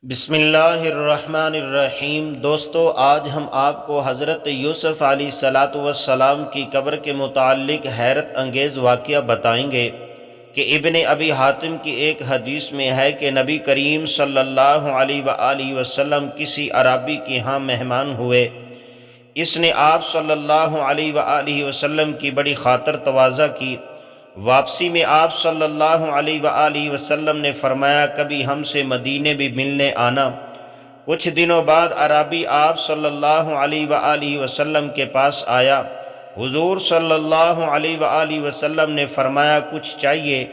بسم اللہ الرحمن الرحیم۔ دوستو، آج ہم آپ کو حضرت یوسف علیہ السلام کی قبر کے متعلق حیرت انگیز واقعہ بتائیں گے کہ ابن ابی حاتم کی ایک حدیث میں ہے کہ نبی کریم صلی اللہ علیہ وآلہ وسلم کسی عرابی کے ہاں مہمان ہوئے۔ اس نے آپ صلی اللہ علیہ وآلہ وسلم کی بڑی خاطر تواضع کی۔ واپسی میں آپ صلی اللہ علیہ وآلہ وسلم نے فرمایا، کبھی ہم سے مدینے بھی ملنے آنا۔ کچھ دنوں بعد عرابی آپ صلی اللہ علیہ وآلہ وسلم کے پاس آیا۔ حضور صلی اللہ علیہ وآلہ وسلم نے فرمایا، کچھ چاہیے؟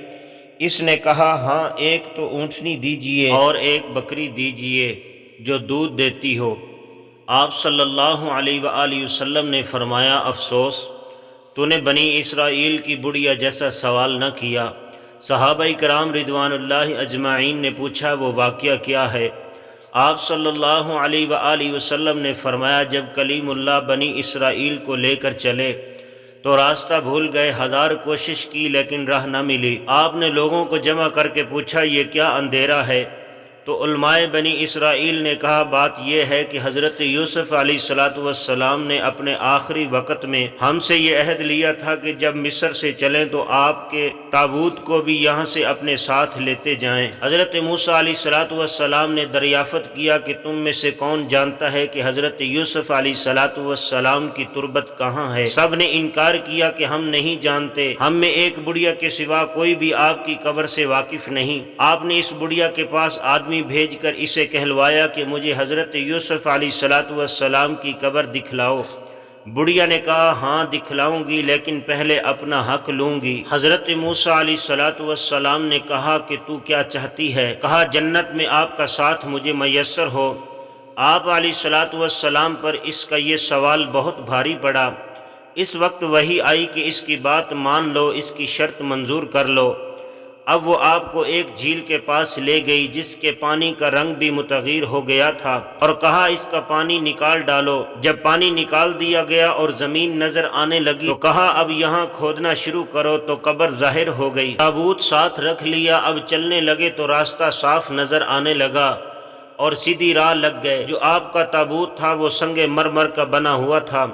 اس نے کہا، ہاں، ایک تو اونٹنی دیجئے اور ایک بکری دیجئے جو دودھ دیتی ہو۔ آپ صلی اللہ علیہ وآلہ وسلم نے فرمایا، افسوس، تو نے بنی اسرائیل کی بڑھیا جیسا سوال نہ کیا۔ صحابہ کرام رضوان اللہ اجمعین نے پوچھا، وہ واقعہ کیا ہے؟ آپ صلی اللہ علیہ وآلہ وسلم نے فرمایا، جب کلیم اللہ بنی اسرائیل کو لے کر چلے تو راستہ بھول گئے، 1000 کوشش کی لیکن راہ نہ ملی۔ آپ نے لوگوں کو جمع کر کے پوچھا، یہ کیا اندھیرا ہے؟ تو علماء بنی اسرائیل نے کہا، بات یہ ہے کہ حضرت یوسف علیہ السلام نے اپنے آخری وقت میں ہم سے یہ عہد لیا تھا کہ جب مصر سے چلیں تو آپ کے تابوت کو بھی یہاں سے اپنے ساتھ لیتے جائیں۔ حضرت موسیٰ علیہ السلام نے دریافت کیا کہ تم میں سے کون جانتا ہے کہ حضرت یوسف علیہ السلام کی تربت کہاں ہے؟ سب نے انکار کیا کہ ہم نہیں جانتے، ہم میں ایک بڑھیا کے سوا کوئی بھی آپ کی قبر سے واقف نہیں۔ آپ نے اس بڑھیا کے پاس آدمی بھیج کر اسے کہلوایا کہ مجھے حضرت یوسف علیہ السلام کی قبر دکھلاؤ۔ بڑھیا نے کہا، ہاں دکھلاؤں گی، لیکن پہلے اپنا حق لوں گی۔ حضرت موسیٰ علیہ السلام نے کہا کہ تو کیا چاہتی ہے؟ کہا، جنت میں آپ کا ساتھ مجھے میسر ہو۔ آپ علیہ السلام پر اس کا یہ سوال بہت بھاری پڑا۔ اس وقت وحی آئی کہ اس کی بات مان لو، اس کی شرط منظور کر لو۔ اب وہ آپ کو ایک جھیل کے پاس لے گئی جس کے پانی کا رنگ بھی متغیر ہو گیا تھا، اور کہا، اس کا پانی نکال ڈالو۔ جب پانی نکال دیا گیا اور زمین نظر آنے لگی تو کہا، اب یہاں کھودنا شروع کرو، تو قبر ظاہر ہو گئی۔ تابوت ساتھ رکھ لیا، اب چلنے لگے تو راستہ صاف نظر آنے لگا اور سیدھی راہ لگ گئے۔ جو آپ کا تابوت تھا وہ سنگ مرمر کا بنا ہوا تھا،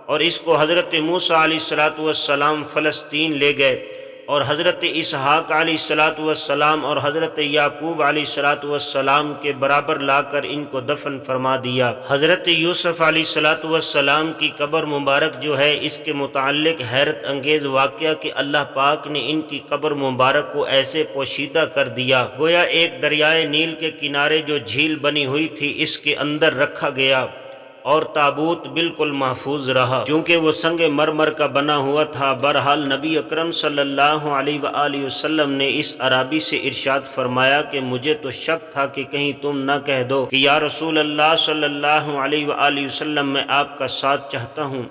اور اس کو حضرت موسیٰ علیہ السلام فلسطین لے گئے، اور حضرت اسحاق علیہ السلام اور حضرت یعقوب علیہ السلام کے برابر لا کر ان کو دفن فرما دیا۔ حضرت یوسف علیہ السلام کی قبر مبارک جو ہے، اس کے متعلق حیرت انگیز واقعہ کہ اللہ پاک نے ان کی قبر مبارک کو ایسے پوشیدہ کر دیا گویا ایک دریائے نیل کے کنارے جو جھیل بنی ہوئی تھی اس کے اندر رکھا گیا، اور تابوت بالکل محفوظ رہا کیونکہ وہ سنگ مرمر کا بنا ہوا تھا۔ بہرحال نبی اکرم صلی اللہ علیہ وآلہ وسلم نے اس عرابی سے ارشاد فرمایا کہ مجھے تو شک تھا کہ کہیں تم نہ کہہ دو کہ یا رسول اللہ صلی اللہ علیہ وآلہ وسلم، میں آپ کا ساتھ چاہتا ہوں،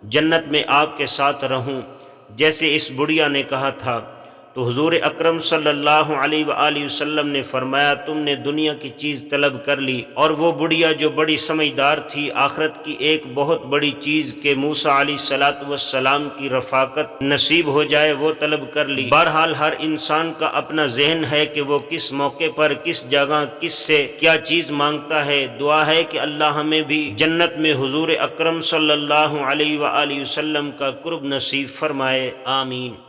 جنت میں آپ کے ساتھ رہوں، جیسے اس بڑھیا نے کہا تھا۔ تو حضور اکرم صلی اللہ علیہ وآلہ وسلم نے فرمایا، تم نے دنیا کی چیز طلب کر لی، اور وہ بڑھیا جو بڑی سمجھدار تھی، آخرت کی ایک بہت بڑی چیز کہ موسیٰ علیہ السلام کی رفاقت نصیب ہو جائے، وہ طلب کر لی۔ بہرحال ہر انسان کا اپنا ذہن ہے کہ وہ کس موقع پر، کس جگہ، کس سے کیا چیز مانگتا ہے۔ دعا ہے کہ اللہ ہمیں بھی جنت میں حضور اکرم صلی اللہ علیہ وآلہ وسلم کا قرب نصیب فرمائے، آمین۔